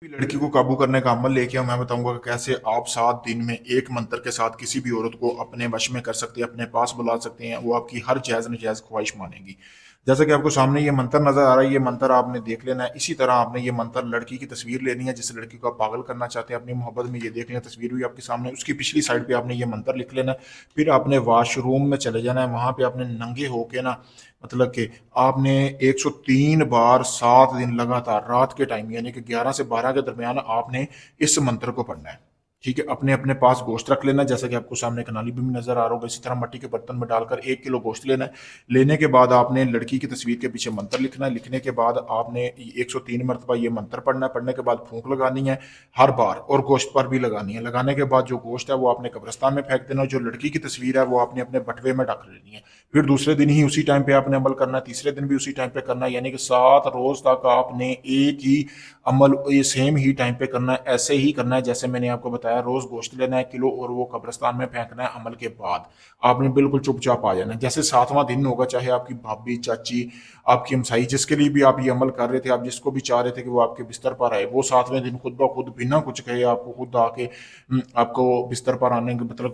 भी लड़की को काबू करने का अमल लेके मैं बताऊंगा कि कैसे आप 7 दिन में एक मंत्र के साथ किसी भी औरत को अपने वश में कर सकते हैं, अपने पास बुला सकते हैं। वो आपकी हर जायज़ नजायज़ ख्वाहिश मानेगी। जैसा कि आपको सामने ये मंत्र नजर आ रहा है, ये मंत्र आपने देख लेना है। इसी तरह आपने ये मंत्र लड़की की तस्वीर लेनी है, जिस लड़की को आप पागल करना चाहते हैं अपनी मोहब्बत में। ये देख लें, तस्वीर भी आपके सामने, उसकी पिछली साइड पे आपने ये मंत्र लिख लेना है। फिर आपने वॉशरूम में चले जाना है, वहां पे आपने नंगे होके ना, मतलब कि आपने 103 बार 7 दिन लगातार रात के टाइम यानी कि 11 से 12 के दरमियान आपने इस मंत्र को पढ़ना है। ठीक है, अपने अपने पास गोश्त रख लेना, जैसा कि आपको सामने कनाली भी नजर आ रहा होगा। इसी तरह मट्टी के बर्तन में डालकर 1 किलो गोश्त लेना है। लेने के बाद आपने लड़की की तस्वीर के पीछे मंत्र लिखना है। लिखने के बाद आपने 103 मरतबा ये मंत्र पढ़ना है। पढ़ने के बाद फूंक लगानी है हर बार, और गोश्त पर भी लगानी है। लगाने के बाद जो गोश्त है वो आपने कब्रिस्तान में फेंक देना। जो लड़की की तस्वीर है वो आपने अपने बटवे में रख लेनी है। फिर दूसरे दिन ही उसी टाइम पे आपने अमल करना है, तीसरे दिन भी उसी टाइम पे करना है, यानी कि 7 रोज तक आपने एक ही अमल ये सेम ही टाइम पे करना है। ऐसे ही करना है जैसे मैंने आपको बताया। रोज गोश्त लेना है किलो, और वो कब्रिस्तान में फेंकना है। अमल के बाद आपने बिल्कुल चुपचाप आ जाना है। जैसे 7वां दिन होगा, चाहे आपकी भाभी, चाची, आपकी हमसाई, जिसके लिए भी आप ये अमल कर रहे थे, आप जिसको भी चाह रहे थे कि वो आपके बिस्तर पर आए, वो 7वें दिन खुद ब खुद बिना कुछ कहे आपको खुद आके आपको बिस्तर पर आने के मतलब